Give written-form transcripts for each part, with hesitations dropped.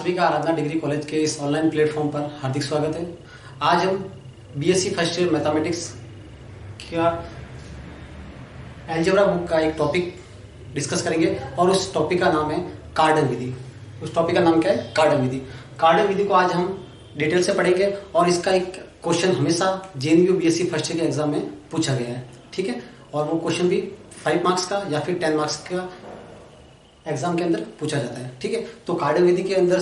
सभी का आराधना degree college के इस ऑनलाइन प्लेटफॉर्म पर हार्दिक स्वागत है। आज हम बीएससी फर्स्ट ईयर मैथमेटिक्स का अलजेब्रा बुक का एक टॉपिक डिस्कस करेंगे और उस टॉपिक का नाम है कार्डन विधि। उस टॉपिक का नाम क्या है? कार्डन विधि। कार्डन विधि को आज हम डिटेल से पढ़ेंगे और इसका एक क्वेश्चन हमेशा जेएनयू बीएससी फर्स्ट ईयर के एग्जाम में पूछा गया है, ठीक है। और वो क्वेश्चन भी 5 मार्क्स का या फिर 10 मार्क्स का एग्जाम के अंदर पूछा जाता है, ठीक है। तो कार्डन विधि के अंदर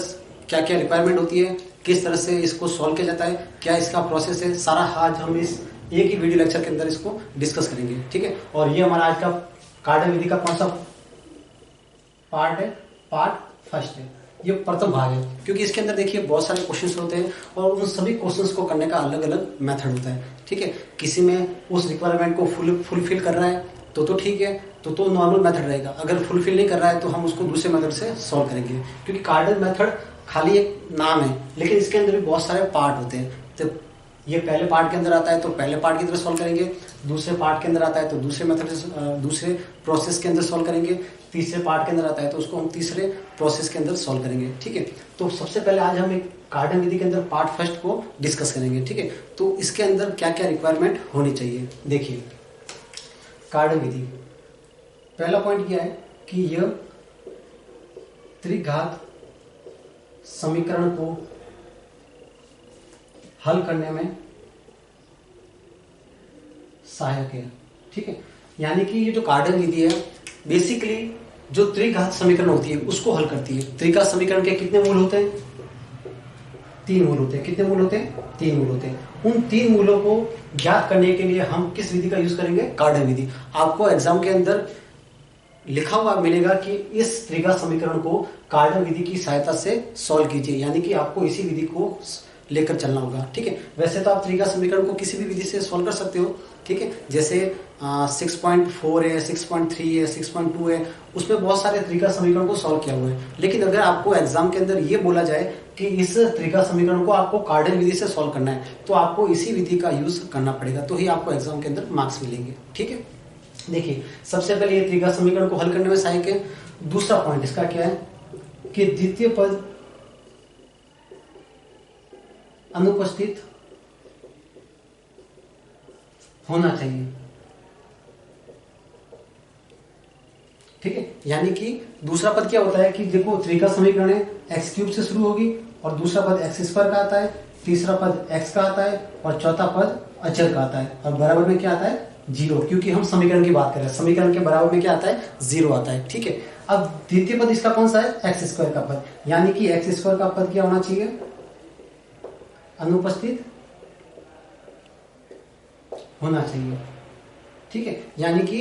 क्या क्या रिक्वायरमेंट होती है, किस तरह से इसको सॉल्व किया जाता है, क्या इसका प्रोसेस है, सारा आज हम इस एक ही वीडियो लेक्चर के अंदर इसको डिस्कस करेंगे, ठीक है। और ये हमारा आज का कार्डन विधि का कौन सा पार्ट है? पार्ट फर्स्ट है, ये प्रथम भाग है। क्योंकि इसके अंदर देखिए बहुत सारे क्वेश्चंस होते हैं और उन सभी क्वेश्चंस को करने का अलग अलग मेथड होता है, ठीक है। किसी में उस रिक्वायरमेंट को फुलफिल कर रहा है तो ठीक है, तो नॉर्मल मेथड रहेगा। अगर फुलफिल नहीं कर रहा है तो हम उसको दूसरे मेथड से सॉल्व करेंगे। क्योंकि कार्डन मेथड खाली एक नाम है, लेकिन इसके अंदर भी बहुत सारे पार्ट होते हैं। तो ये पहले पार्ट के अंदर आता है तो पहले पार्ट की तरह सॉल्व करेंगे, दूसरे पार्ट के अंदर आता है तो दूसरे मेथड से दूसरे प्रोसेस के अंदर सॉल्व करेंगे, तीसरे पार्ट के अंदर आता है तो उसको हम तीसरे प्रोसेस के अंदर सॉल्व करेंगे, ठीक है। तो सबसे पहले आज हम एक कार्डन विधि के अंदर पार्ट फर्स्ट को डिस्कस करेंगे, ठीक है। तो इसके अंदर क्या क्या रिक्वायरमेंट होनी चाहिए, देखिए। कार्डन विधि पहला पॉइंट क्या है कि यह त्रिघात समीकरण को हल करने में सहायक है, ठीक है। यानी कि ये जो कार्डन विधि है बेसिकली जो त्रिघात समीकरण होती है उसको हल करती है। त्रिघात समीकरण के कितने मूल होते हैं? 3 मूल होते हैं। कितने मूल होते हैं? 3 मूल होते हैं। उन 3 मूलों को ज्ञात करने के लिए हम किस विधि का यूज करेंगे? कार्डन विधि। आपको एग्जाम के अंदर लिखा हुआ मिलेगा कि इस त्रिघात समीकरण को कार्डन विधि की सहायता से सॉल्व कीजिए, यानी कि आपको इसी विधि को लेकर चलना होगा, ठीक है। वैसे तो आप त्रिघात समीकरण को किसी भी विधि से सॉल्व कर सकते हो, ठीक है। जैसे 6.4 है, 6.3 है, 6.2 है, उसमें बहुत सारे त्रिघात समीकरण को सॉल्व किया हुआ है। लेकिन अगर आपको एग्जाम के अंदर ये बोला जाए कि इस त्रिघात समीकरण को आपको कार्डन विधि से सॉल्व करना है तो आपको इसी विधि का यूज करना पड़ेगा, तो ही आपको एग्जाम के अंदर मार्क्स मिलेंगे, ठीक है। देखिए सबसे पहले ये त्रिघात समीकरण को हल करने में सहायक है। दूसरा पॉइंट इसका क्या है कि द्वितीय पद अनुपस्थित होना चाहिए, ठीक है। यानी कि दूसरा पद क्या होता है कि देखो त्रिघात समीकरण है, x³ से शुरू होगी और दूसरा पद x² का आता है, तीसरा पद x का आता है और चौथा पद अचर का आता है और बराबर में क्या आता है? 0, क्योंकि हम समीकरण की बात कर रहे हैं। समीकरण के बराबर में क्या आता है? 0 आता है, ठीक है। अब द्वितीय पद इसका कौन सा है? x² का पद, यानी कि x² का पद क्या होना चाहिए? अनुपस्थित होना चाहिए, ठीक है। यानी कि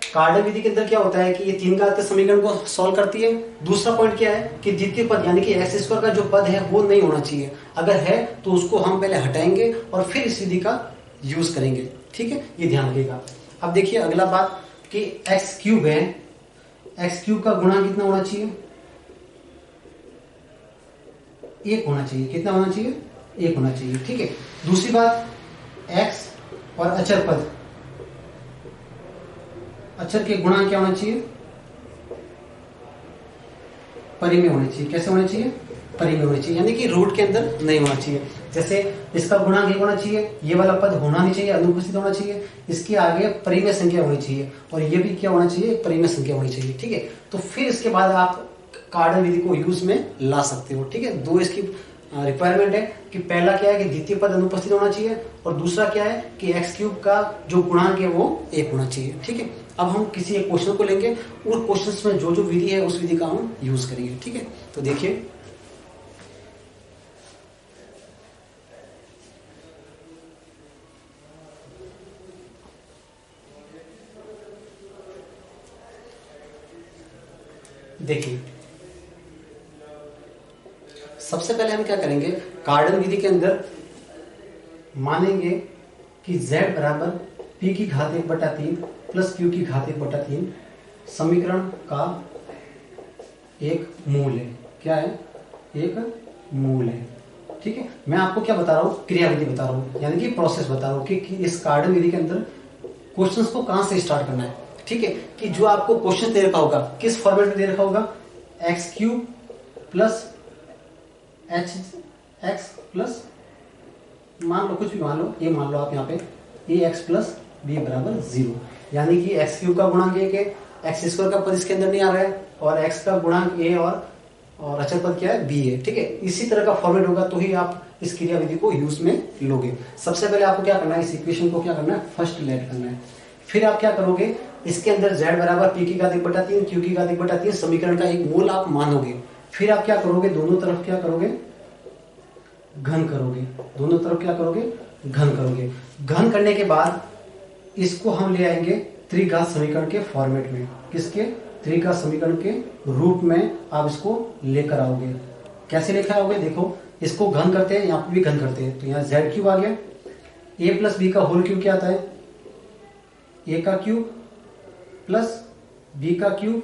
कार्डन विधि के अंदर क्या होता है कि ये 3 घात के समीकरण को सॉल्व करती है। दूसरा पॉइंट क्या है कि द्वितीय पद यानी कि x² का जो पद है वो नहीं होना चाहिए। अगर है तो उसको हम पहले हटाएंगे और फिर इस विधि का यूज करेंगे, ठीक है। ये ध्यान रखिएगा। अब देखिए अगला बात कि x³ है, x³ का गुणा कितना होना चाहिए? 1 होना चाहिए। कितना होना चाहिए? 1 होना चाहिए, ठीक है। दूसरी बात x और अचर पद, अचर के गुणा क्या होना चाहिए? परिमेय होने चाहिए। कैसे होने चाहिए? परिमेय होने चाहिए, यानी कि रूट के अंदर नहीं होना चाहिए। जैसे इसका गुणांक 1 होना चाहिए, ये वाला पद होना नहीं चाहिए, अनुपस्थित होना चाहिए, इसके आगे परिमेय संख्या होनी चाहिए और ये भी क्या होना चाहिए? परिमेय संख्या होनी चाहिए, ठीक है। तो फिर इसके बाद आप कार्डन विधि को यूज में ला सकते हो, ठीक है। 2 इसकी रिक्वायरमेंट है कि पहला क्या है कि द्वितीय पद अनुपस्थित होना चाहिए और दूसरा क्या है कि x³ का जो गुणांक है वो 1 होना चाहिए, ठीक है। अब हम किसी एक क्वेश्चन को लेंगे, उन क्वेश्चंस में जो जो विधि है उस विधि का हम यूज करेंगे, ठीक है। तो देखिए सबसे पहले हम क्या करेंगे? कार्डन विधि के अंदर मानेंगे कि z बराबर p की घात 1/3 प्लस q की घात 1/3 समीकरण का एक मूल है। क्या है? एक मूल है, ठीक है। मैं आपको क्या बता रहा हूँ? क्रियाविधि बता रहा हूँ, यानी कि प्रोसेस बता रहा हूँ कि इस कार्डन विधि के अंदर क्वेश्चंस को कहां से स्टार्ट करना है, ठीक है। कि जो आपको क्वेश्चन दे रखा होगा किस फॉर्मेट में दे रखा होगा? x³ plus H x plus मान लो कुछ भी मान लो, ए मान लो आप यहाँ पे ए एक्स प्लस बी बराबर 0, यानी कि एक्स क्यूब का गुणांक ए के एक्स स्क्वायर का पद इसके अंदर नहीं आ रहा है और एक्स का गुणांक ए और अचर पद क्या है बी है। ठीक है, इसी तरह का फॉर्मेट होगा तो ही आप इस क्रियाविधि को यूज में लोगे। सबसे पहले आपको क्या करना है, इस इक्वेशन को क्या करना है, फर्स्ट लेट करना है। फिर आप क्या करोगे, इसके अंदर z बराबर पी की घात 1/3 क्यू की घात 1/3 समीकरण का एक मूल आप मानोगे। फिर आप क्या करोगे, दोनों तरफ क्या करोगे, घन करोगे। दोनों तरफ क्या करोगे, घन करोगे। घन करने के बाद इसको हम ले आएंगे त्रिघात समीकरण के फॉर्मेट में। किसके, त्रिघात समीकरण के रूप में आप इसको लेकर आओगे। कैसे लेकर आओगे, देखो इसको घन करते हैं, यहाँ पे भी घन करते हैं, तो यहाँ जेड क्यूब आ गया, ए प्लस बी का होल क्यूब क्या आता है, ए का क्यूब प्लस बी का क्यूब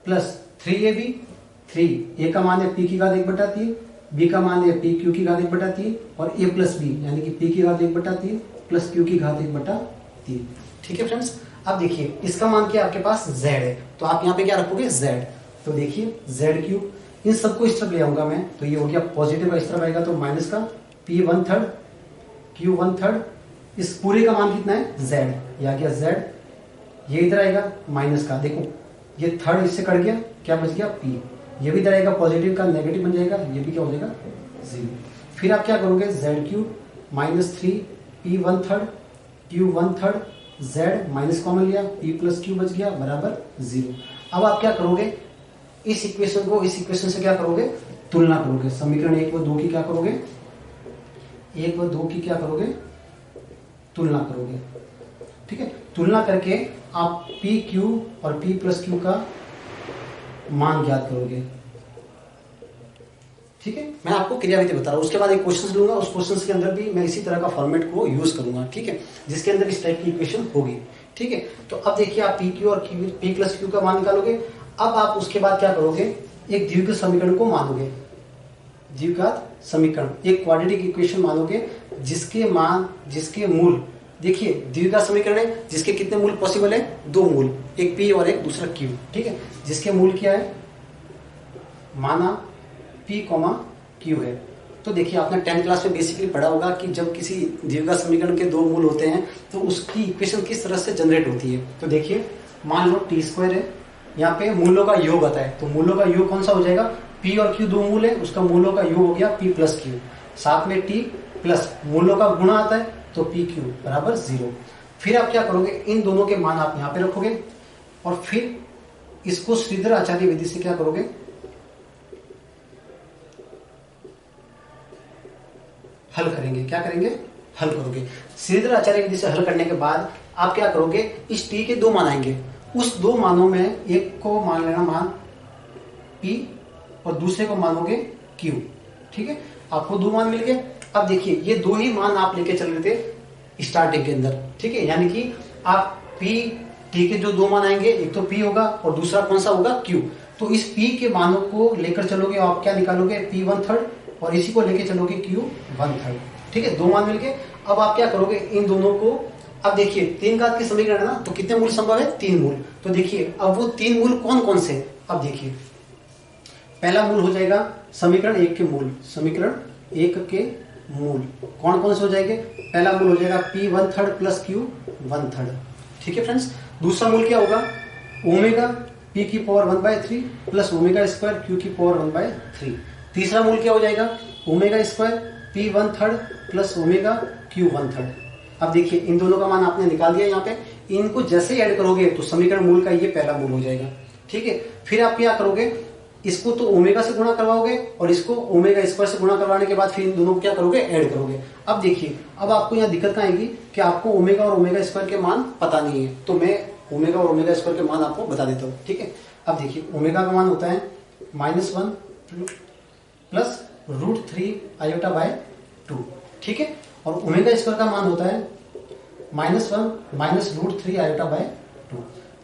प्लस 3ab, 3 ए का मान है पी की घात 1/3, बी का मान है पी क्यू की घात 1/3 और ए प्लस बी यानी कि पी की घात 1/3 प्लस क्यू की घात 1/3। ठीक है फ्रेंड्स, अब देखिए इसका मान क्या आपके पास z है, तो आप यहाँ पे क्या रखोगे z। तो देखिए z क्यूब, इन सबको इस तरफ ले आऊंगा मैं, तो ये हो गया पॉजिटिव इस तरफ आएगा तो माइनस का p1/3 q1/3, इस पूरे का मान कितना है z, ये आ गया z, ये इधर आएगा माइनस का, देखो ये थर्ड इससे कट गया, क्या बच गया p, ये भी इधर आएगा पॉजिटिव का नेगेटिव बन जाएगा, ये भी क्या हो जाएगा 0। फिर आप क्या करोगे, z cube minus 3 p1/3 q1/3 z minus common लिया, p प्लस क्यू बच गया बराबर 0। अब आप क्या करोगे, इस इक्वेशन को इस इक्वेशन से क्या करोगे, तुलना करोगे। समीकरण 1 व 2 की क्या करोगे, 1 व 2 की क्या करोगे, तुलना करोगे। ठीक है, तुलना करके आप पी क्यू और पी प्लस क्यू का मान ज्ञात करोगे। ठीक है, मैं आपको क्रियाविधि बता रहा हूं, उसके बाद एक क्वेश्चन लूंगा, उस क्वेश्चन के अंदर भी मैं इसी तरह का फॉर्मेट को यूज करूंगा। ठीक है, जिसके अंदर इस टाइप की इक्वेशन होगी। ठीक है, तो अब देखिए आप पी क्यू और पी प्लस क्यू का मान निकालोगे। अब आप उसके बाद क्या करोगे, एक द्विघात समीकरण को मानोगे, द्विघात समीकरण एक क्वाड्रेटिक इक्वेशन मानोगे जिसके मान जिसके मूल, देखिए द्विघात समीकरण है जिसके कितने मूल पॉसिबल है, 2 मूल, एक p और एक दूसरा q। ठीक है, जिसके मूल क्या है, माना p, q है। तो देखिए आपने 10th क्लास में बेसिकली पढ़ा होगा कि जब किसी द्विघात समीकरण के 2 मूल होते हैं तो उसकी इक्वेशन किस तरह से जनरेट होती है। तो देखिए मान लो t² है, यहाँ पे मूलों का योग आता है, तो मूलों का योग कौन सा हो जाएगा, p और q 2 मूल है, उसका मूलों का योग हो गया p प्लस q, साथ में t प्लस मूलों का गुणा आता है तो पी क्यू बराबर 0। फिर आप क्या करोगे, इन दोनों के मान आप यहाँ पे रखोगे और फिर इसको श्रीधर आचार्य विधि से क्या करोगे, हल करेंगे। क्या करेंगे, हल करोगे। श्रीधर आचार्य विधि से हल करने के बाद आप क्या करोगे, इस टी के 2 मान आएंगे, उस 2 मानों में एक को मान लेना मान p और दूसरे को मानोगे q। ठीक है, आपको 2 मान मिल गए। अब देखिए ये 2 ही मान आप लेके चल रहे थे स्टार्टिंग के अंदर। ठीक है, यानी कि आप p t के जो 2 मान आएंगे, एक तो p होगा और दूसरा कौन सा होगा q। तो इस p के मानों को लेकर चलोगे, आप क्या निकालोगे, p1/3 और इसी को लेके चलोगे q1/3। ठीक है, 2 मान मिल गए। अब आप क्या करोगे, इन दोनों को, अब देखिए 3 घात की समीकरण है ना, तो कितने मूल संभव है, 3 मूल। तो देखिए अब वो 3 मूल कौन कौन से, अब देखिए पहला मूल हो जाएगा समीकरण 1 के मूल, समीकरण 1 के मूल कौन कौन से हो जाएंगे, पहला मूल हो जाएगा p1/3 प्लस q1/3। ठीक है फ्रेंड्स, दूसरा मूल क्या होगा, ओमेगा p की power 1/3 plus omega square q की पावर 1/3। तीसरा मूल क्या हो जाएगा, omega square p1/3 plus omega q1/3। अब देखिए इन दोनों का मान आपने निकाल दिया, यहाँ पे इनको जैसे ऐड करोगे तो समीकरण मूल का ये पहला मूल हो जाएगा। ठीक है, फिर आप क्या करोगे, इसको तो ओमेगा से गुणा करवाओगे और इसको ओमेगा स्क्वायर से गुणा करवाने के बाद फिर इन दोनों को क्या करोगे, ऐड करोगे। अब देखिए अब आपको यहाँ दिक्कत आएगी कि आपको ओमेगा और ओमेगा स्क्वायर के मान पता नहीं है, तो मैं ओमेगा और ओमेगा स्क्वायर के मान आपको बता देता हूँ। ठीक है, अब देखिए ओमेगा का मान होता है -1 प्लस √3 i/2। ठीक है, और ओमेगा स्क्वायर का मान होता है -1 माइनस √3 i/2।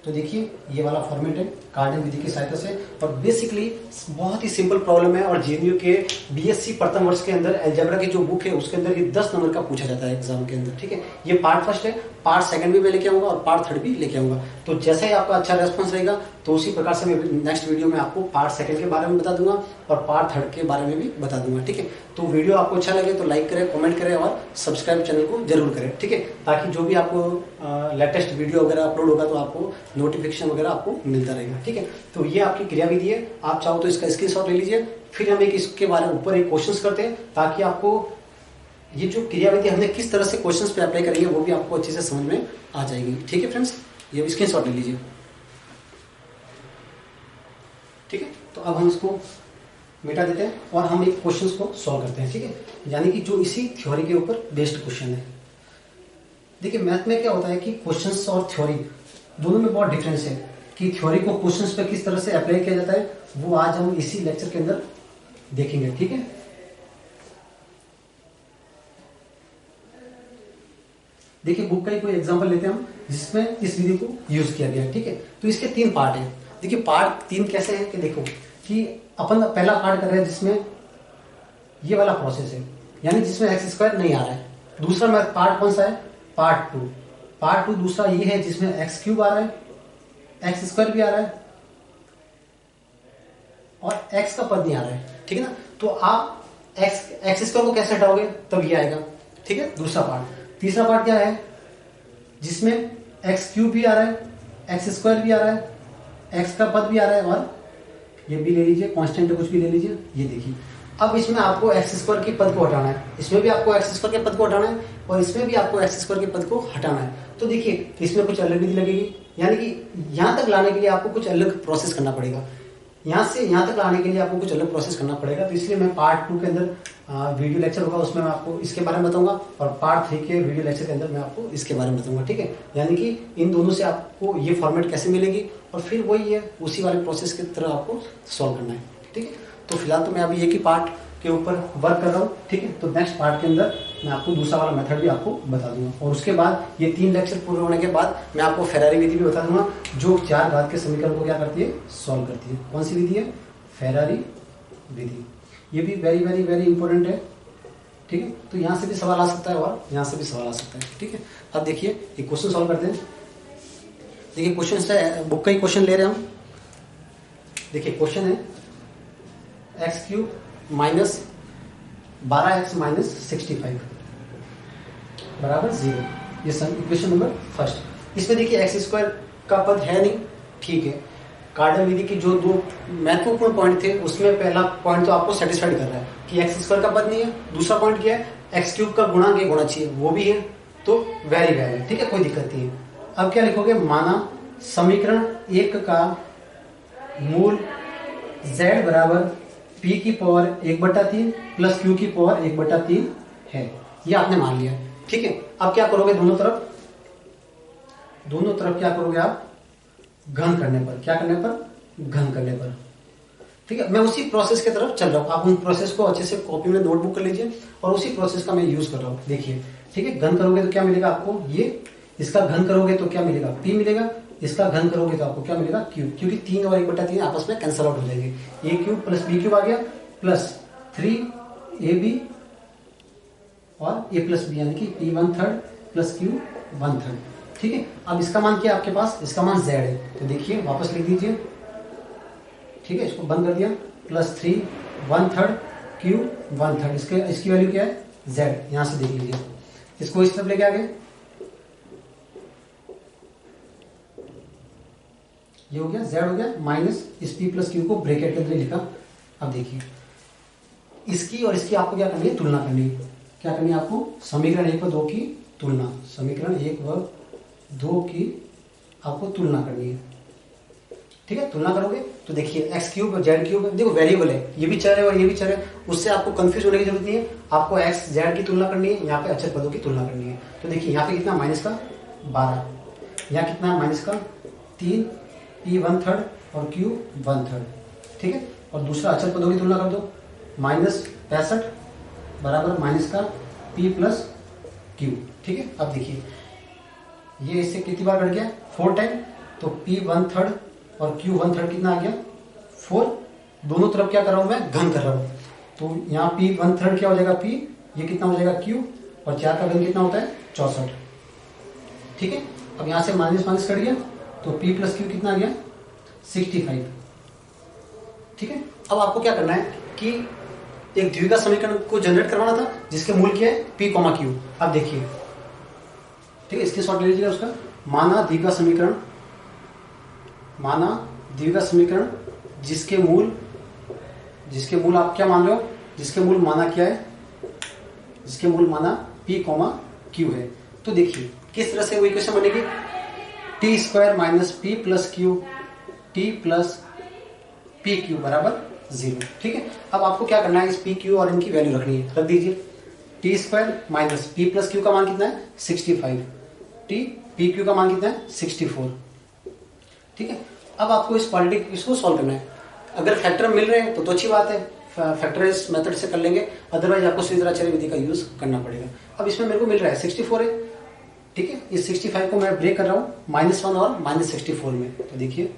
तो देखिए ये वाला फॉर्मेट है कार्डन विधि की सहायता से, और बेसिकली बहुत ही सिंपल प्रॉब्लम है, और जेएनयू के बीएससी प्रथम वर्ष के अंदर अलजेब्रा की जो बुक है उसके अंदर ये 10 नंबर का पूछा जाता है एग्जाम के अंदर। ठीक है, ये पार्ट फर्स्ट है, पार्ट सेकंड भी मैं लेके आऊंगा और पार्ट थर्ड भी लेके आऊंगा। तो जैसे ही आपका अच्छा रेस्पॉन्स रहेगा तो उसी प्रकार से मैं नेक्स्ट वीडियो में आपको पार्ट सेकंड के बारे में बता दूंगा और पार्ट थर्ड के बारे में भी बता दूंगा। ठीक है, तो वीडियो आपको अच्छा लगे तो लाइक करें, कमेंट करें और सब्सक्राइब चैनल को जरूर करें। ठीक है, ताकि जो भी आपको लेटेस्ट वीडियो वगैरह अपलोड होगा तो आपको नोटिफिकेशन वगैरह आपको मिलता रहेगा। ठीक है, तो ये आपकी क्रियाविधि है, आप चाहो तो इसका स्क्रीनशॉट ले लीजिए, फिर हम एक इसके बारे में ऊपर एक क्वेश्चंस करते हैं ताकि आपको ये जो क्रियाविधि हमने किस तरह से क्वेश्चंस पे अप्लाई करेंगे वो भी आपको अच्छे से समझ में आ जाएगी। ठीक है फ्रेंड्स, ये स्क्रीनशॉट ले लीजिए। ठीक है, तो अब हम इसको मिटा देते हैं और हम एक क्वेश्चंस को सॉल्व करते हैं। ठीक है, यानी कि जो इसी थ्योरी के ऊपर बेस्ड क्वेश्चन है। देखिए मैथ में क्या होता है कि क्वेश्चंस और थ्योरी दोनों में बहुत डिफरेंस है, कि थ्योरी को क्वेश्चंस पे किस तरह से अप्लाई किया जाता है वो आज हम इसी लेक्चर के अंदर देखेंगे। ठीक है, देखिए बुक का ही कोई एग्जांपल लेते हैं हम जिसमें इस विधि को यूज किया गया है। ठीक है, तो इसके 3 पार्ट है। देखिए पार्ट 3 कैसे है कि देखो कि अपन पहला पार्ट कर रहे हैं जिसमें ये वाला प्रोसेस है, यानी जिसमें एक्स स्क्वायर नहीं आ रहा है। दूसरा पार्ट कौन सा है, पार्ट 2। पार्ट 2 दूसरा ये है जिसमें एक्स क्यूब आ रहा है, एक्स स्क्वायर भी आ रहा है और एक्स का पद नहीं आ रहा है। ठीक है ना, तो आप एक्स स्क्वायर को कैसे हटाओगे तब ये आएगा। ठीक है, दूसरा पार्ट। तीसरा पार्ट क्या है, जिसमें एक्स क्यूब भी आ रहा है, एक्स स्क्वायर भी आ रहा है, एक्स का पद भी आ रहा है, और ये भी ले लीजिए कांस्टेंट कुछ भी ले लीजिए। ये देखिए अब इसमें आपको एक्स स्क्वायर के पद को हटाना है, इसमें भी आपको एक्स स्क्वायर के पद को हटाना है और इसमें भी आपको एक्स स्क्वायर के पद को हटाना है। तो देखिए इसमें कुछ अलग विधि लगेगी, यानी कि यहां तक लाने के लिए आपको कुछ अलग प्रोसेस करना पड़ेगा, यहाँ से यहाँ तक लाने के लिए आपको कुछ अलग प्रोसेस करना पड़ेगा। तो इसलिए मैं पार्ट 2 के अंदर वीडियो लेक्चर होगा उसमें मैं आपको इसके बारे में बताऊंगा, और पार्ट 3 के वीडियो लेक्चर के अंदर मैं आपको इसके बारे में बताऊंगा। ठीक है, यानी कि इन दोनों से आपको ये फॉर्मेट कैसे मिलेगी और फिर वही है उसी वाले प्रोसेस की तरह आपको सॉल्व करना है। ठीक है, तो फिलहाल तो मैं अभी एक ही पार्ट के ऊपर वर्क कर रहा हूँ। ठीक है, तो नेक्स्ट पार्ट के अंदर मैं आपको दूसरा वाला मेथड भी आपको बता दूंगा, और उसके बाद ये 3 लेक्चर पूरे होने के बाद मैं आपको फेरारी विधि भी बता दूंगा जो 4 घात के समीकरण को क्या करती है, सॉल्व करती है। कौन सी विधि है, फेरारी विधि। ये भी वेरी वेरी वेरी इंपॉर्टेंट है। ठीक है, तो यहाँ से भी सवाल आ सकता है और यहाँ से भी सवाल आ सकता है। ठीक है, अब देखिए एक क्वेश्चन सॉल्व करते हैं। देखिए क्वेश्चन से बुक का ही क्वेश्चन ले रहे हैं हम। देखिए क्वेश्चन है x cube minus 12x minus 65 बराबर 0। ये इक्वेशन नंबर फर्स्ट। इसमें देखिए एक्स स्क्वायर का पद है नहीं। ठीक है, कार्डन विधि की जो 2 महत्वपूर्ण पॉइंट थे उसमें पहला पॉइंट तो आपको सेटिस्फाइड कर रहा है कि एक्स स्क्वायर का पद नहीं है। दूसरा पॉइंट क्या है, एक्स क्यूब का गुणांक एक होना चाहिए, वो भी है, तो वेरी वेल है। ठीक है, कोई दिक्कत नहीं है। अब क्या लिखोगे, माना समीकरण 1 का मूल z बराबर p की पावर 1/3 प्लस q की पावर 1/3 है, ये आपने मान लिया। ठीक है, अब क्या करोगे, दोनों तरफ क्या करोगे आप, घन करने पर, क्या करने पर, घन करने पर। ठीक है, मैं उसी प्रोसेस की तरफ चल रहा हूं, आप उन प्रोसेस को अच्छे से कॉपी में नोटबुक कर लीजिए और उसी प्रोसेस का मैं यूज कर रहा हूं। देखिए ठीक है, घन करोगे तो क्या मिलेगा आपको, ये इसका घन करोगे तो क्या मिलेगा, p मिलेगा, इसका घन करोगे तो आपको क्या मिलेगा, क्यूब, क्योंकि 3 और 1/3 आपस में कैंसल आउट हो जाएंगे। ए क्यूब प्लस बी क्यूब आ गया प्लस 3ab और a प्लस बी, यानी कि p1/3 प्लस q1/3। ठीक है, अब इसका मान क्या है आपके पास, इसका मान z है, तो देखिए वापस लिख दीजिए। ठीक है, इसको बंद कर दिया, प्लस 3/3 q1/3, इसकी वैल्यू क्या है, z, यहां से देख लीजिए। इसको इस तरफ लेके आ गए, ये हो गया, z हो गया, माइनस इस p प्लस q को ब्रैकेट के अंदर लिखा। अब देखिए इसकी और इसकी आपको क्या करनी है, तुलना करनी है। क्या करनी है आपको, समीकरण 1 व 2 की तुलना, समीकरण 1 व 2 की आपको तुलना करनी है। ठीक है, तुलना करोगे तो देखिए एक्स क्यूब और जेड क्यूब, देखो वेरिएबल है, ये भी चर है और ये भी चर है, उससे आपको कंफ्यूज होने की जरूरत नहीं है। आपको एक्स जेड की तुलना करनी है, यहाँ पे अचर पदों की तुलना करनी है। तो देखिए यहाँ पे कितना, माइनस का 12, यहाँ कितना, माइनस का 3, p1/3 और q1/3। ठीक है, और दूसरा अचर पदों की तुलना कर दो, माइनस 65 बराबर माइनस का p प्लस q। ठीक है, अब देखिए ये इससे कितनी बार कट गया, 4 टाइम, तो P 1/3 और Q 1/3 कितना आ गया 4। दोनों तरफ क्या कर रहा हूं मैं घन कर रहा हूं, तो यहाँ P 1/3 क्या हो जाएगा P, ये कितना हो जाएगा Q, और 4 का घन कितना होता है 64। ठीक है, अब यहां से माइनस माइनस कट गया तो P प्लस Q कितना आ गया 65। ठीक है, अब आपको क्या करना है कि एक द्विघात समीकरण को जनरेट करवाना था जिसके मूल क्या है P, Q। अब देखिए, ठीक है, इसके शॉर्ट ले लीजिएगा उसका। माना द्विघात समीकरण जिसके मूल आप क्या मान रहे हो, जिसके मूल माना क्या है, जिसके मूल माना P, Q है। तो देखिए किस तरह से वो इक्वेशन बनेगी, t² minus P plus Q t plus PQ बराबर 0। ठीक है, अब आपको क्या करना है, इस PQ और इनकी वैल्यू रखनी है, रख दीजिए। t² minus P plus Q का मान कितना है 65, PQ का मान कितना है 64। ठीक है, अब आपको इस क्वाड्रेटिक इसको सॉल्व करना है। अगर फैक्टर मिल रहे हैं तो अच्छी बात है, फैक्टराइज मेथड से कर लेंगे, अदरवाइज आपको श्रीधराचार्य विधि का यूज करना पड़ेगा। अब इसमें मेरे को मिल रहा है 64 है। ठीक है, इस 65 को मैं ब्रेक कर रहा हूं -1 और -64 में, तो देखिए,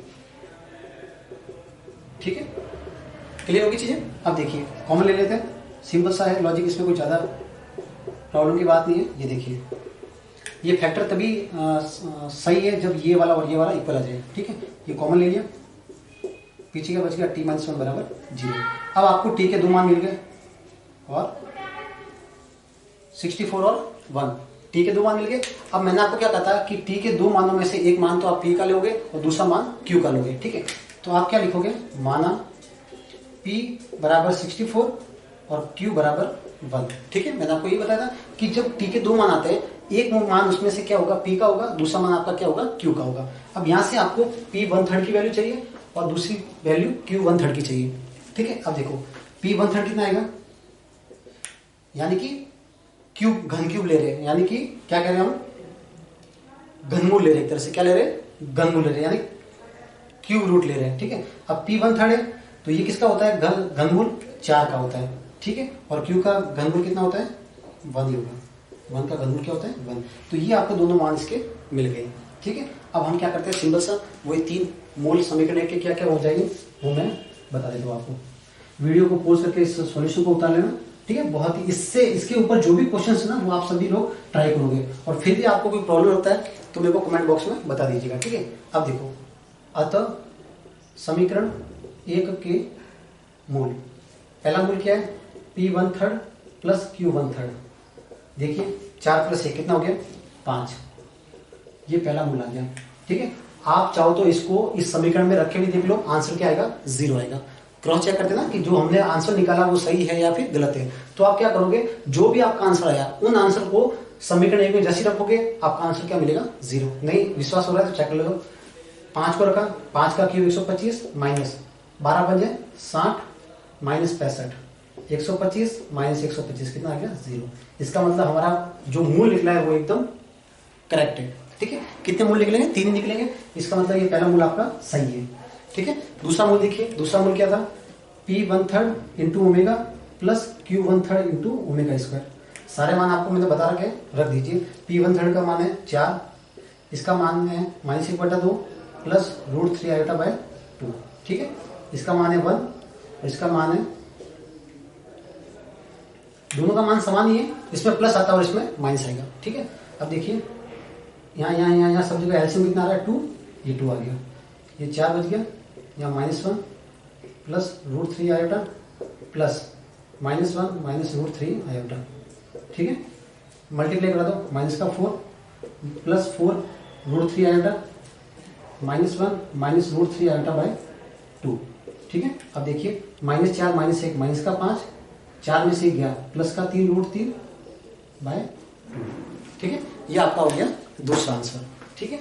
ठीक है, क्लियर होगी चीजें। अब देखिए कॉमन ले लेते हैं, सिंपल सा है लॉजिक, इसमें कोई ज्यादा प्रॉब्लम की बात नहीं है। ये देखिए, ये फैक्टर तभी सही है जब ये वाला और ये वाला इक्वल आ जाए। ठीक है, ये कॉमन ले लिया, पीछे का बच गया t-1 बराबर 0। अब आपको t के दो मान मिल गए और 64 और 1, t के दो मान मिल गए। अब मैंने आपको क्या कहा था कि t के दो मानों में से एक मान तो आप p का लोगे और दूसरा मान q का लोगे। ठीक है, तो आप क्या लिखोगे, माना p बराबर 64 और q बराबर 1। ठीक है, मैंने आपको ये बताया था कि जब t के दो मान आते हैं, एक मान उसमें से क्या होगा p का होगा, दूसरा मान आपका क्या होगा q का होगा। अब यहां से आपको p 1/3 की वैल्यू चाहिए और दूसरी वैल्यू q 1/3 की चाहिए। ठीक है, अब देखो p 1/3 कितना आएगा, यानी कि क्यूब घन क्यूब ले रहे हैं, यानी कि क्या कह रहे हैं हम, घनमूल ले रहे हैं, एक तरह से क्या ले रहे हैं, घनमूल ले रहे हैं, यानी क्यूब रूट ले रहे हैं। ठीक है, अब p 1/3 है तो ये किसका होता है, घनमूल 4 का होता है। ठीक है, और q का घनमूल कितना होता है 1 ही होगा, 1 का घनमूल क्या होता है 1। तो ये आपको दोनों मान इसके मिल गए। ठीक है, अब हम क्या करते हैं, सिंपल सा वही 3 मूल समीकरण के क्या क्या हो जाएंगे वो मैं बता देता हूँ आपको। वीडियो को पॉज करके इस सॉल्यूशन को उतार लेना। ठीक है, बहुत ही इससे इसके ऊपर जो भी क्वेश्चन है ना वो आप सभी लोग ट्राई करोगे, और फिर भी आपको कोई प्रॉब्लम होता है तो मेरे को कमेंट बॉक्स में बता दीजिएगा। ठीक है, अब देखो, अतः समीकरण 1 के मूल, पहला मूल क्या है p 1/3 प्लस q 1/3। देखिए 4 प्लस 1 कितना हो गया 5, ये पहला मूल आ गया। ठीक है, आप चाहो तो इसको इस समीकरण में रख के भी देख लो, आंसर क्या आएगा 0 आएगा। क्रॉस चेक करते ना कि जो हमने आंसर निकाला वो सही है या फिर गलत है। तो आप क्या करोगे, जो भी आपका आंसर आया उन आंसर को समीकरण 1 में जैसे रखोगे आपका आंसर क्या मिलेगा 0। नहीं विश्वास हो रहा है तो चेक कर लो। 5 को रखा, 5 का क्यूब 125 माइनस 12 बन जाए 60 माइनस 65, 125 माइनस 125 कितना आ गया 0। इसका मतलब हमारा जो मूल निकला है वो एकदम करेक्ट है। ठीक है, कितने मूल निकलेंगे 3 ही निकलेंगे, इसका मतलब ये पहला मूल आपका सही है। ठीक है, दूसरा मूल देखिए, दूसरा मूल क्या था, p 1/3 into omega plus q 1/3 into omega square. सारे मान आपको मैंने बता रखे, रख दीजिए। p 1/3 का मान है 4, इसका मान है -1/2 प्लस √3 आयोटा बाय 2। ठीक है, इसका मान है 1 और इसका मान है, दोनों का मान समान ही है, इसमें प्लस आता है और इसमें माइनस आएगा। ठीक है, अब देखिए यहाँ सब जगह एलसीएम कितना आ रहा है 2, ये 2 आ गया, ये 4 बच गया, यहाँ -1 plus √3 iota plus -1 minus √3 iota. ठीक है, मल्टीप्लाई करा दो, माइनस का 4 plus 4 √3 iota -1 minus √3 iota by 2। ठीक है, अब देखिए -4 माइनस 1 माइनस का 5, 4 में से गया प्लस का 3 √3 बाय 2। ठीक है, ये आपका हो गया दूसरा आंसर। ठीक है,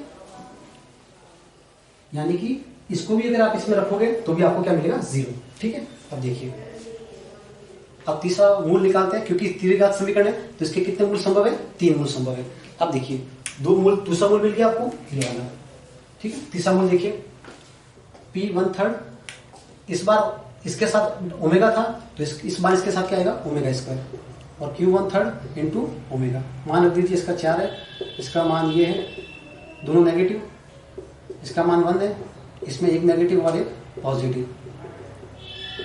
यानी कि इसको भी अगर आप इसमें रखोगे तो भी आपको क्या मिलेगा 0। ठीक है, अब देखिए, अब तीसरा मूल निकालते हैं, क्योंकि त्रिघात समीकरण है तो इसके कितने मूल संभव है 3 मूल संभव है। अब देखिए दो मूल, दूसरा मूल मिल गया आपको ये वाला। ठीक है, तीसरा मूल देखिए p 1/3, इस बार इसके साथ ओमेगा था तो इस बार इसके साथ क्या आएगा ओमेगा स्क्वायर, और q 1/3 इंटू ओमेगा। मान रख दीजिए इसका 4 है, इसका मान ये है, दोनों नेगेटिव, इसका मान 1 है, इसमें एक नेगेटिव और एक पॉजिटिव,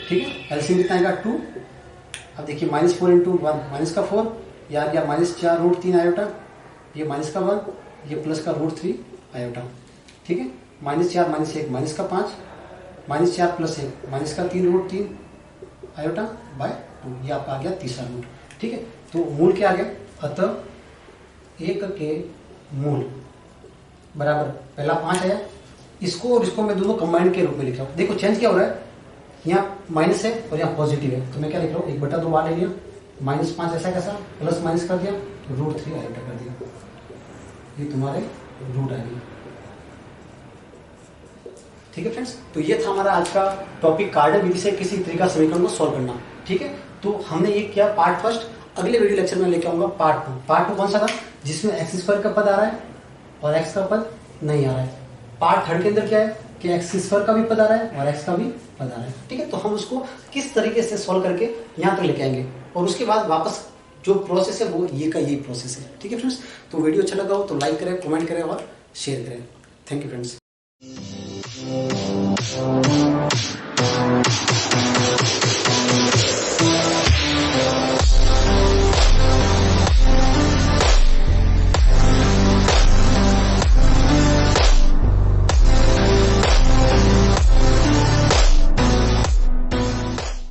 ठीक है। एलसीएम कितना आएगा 2। अब देखिए -4 इंटू 1 माइनस का 4, या आ गया -4√3 आयोटा, ये माइनस का 1, ये प्लस का √3 आयोटा, ठीक है। -4 -1 माइनस का 5, -4 + 1 माइनस का 3√3 आयोटा बाय 2, ये आपका आ गया तीसरा रूट, ठीक है। तो मूल क्या आ गया, अतः 1 के मूल बराबर पहला 5 आया, इसको और इसको मैं दोनों कंबाइंड के रूप में लिख रहा हूँ। देखो चेंज क्या हो रहा है, यहाँ माइनस है और यहाँ पॉजिटिव है, तो मैं क्या लिख रहा हूँ 1/2 बार ले लिया, -5 ऐसा कैसा प्लस माइनस कर दिया, √3 आयोटा कर दिया, ये तुम्हारे रूट आ गई, ठीक है फ्रेंड्स। तो ये था हमारा आज का टॉपिक, कार्डन विधि से किसी त्रिका समीकरण को सॉल्व करना, ठीक है। तो हमने ये किया पार्ट फर्स्ट। अगले वीडियो लेक्चर में लेके आऊंगा पार्ट 2। पार्ट 2 कौन सा था, जिसमें x² का पद आ रहा है और x का पद नहीं आ रहा है। पार्ट 3 के अंदर क्या है कि x² का भी पद आ रहा है और x का भी पद आ रहा है, ठीक है। तो हम उसको किस तरीके से सॉल्व करके यहाँ तक लेके आएंगे, और उसके बाद वापस जो प्रोसेस है वो ये का यही प्रोसेस है, ठीक है फ्रेंड्स। तो वीडियो अच्छा लगा हो तो लाइक करें, कमेंट करें और शेयर करें। Thank you friends.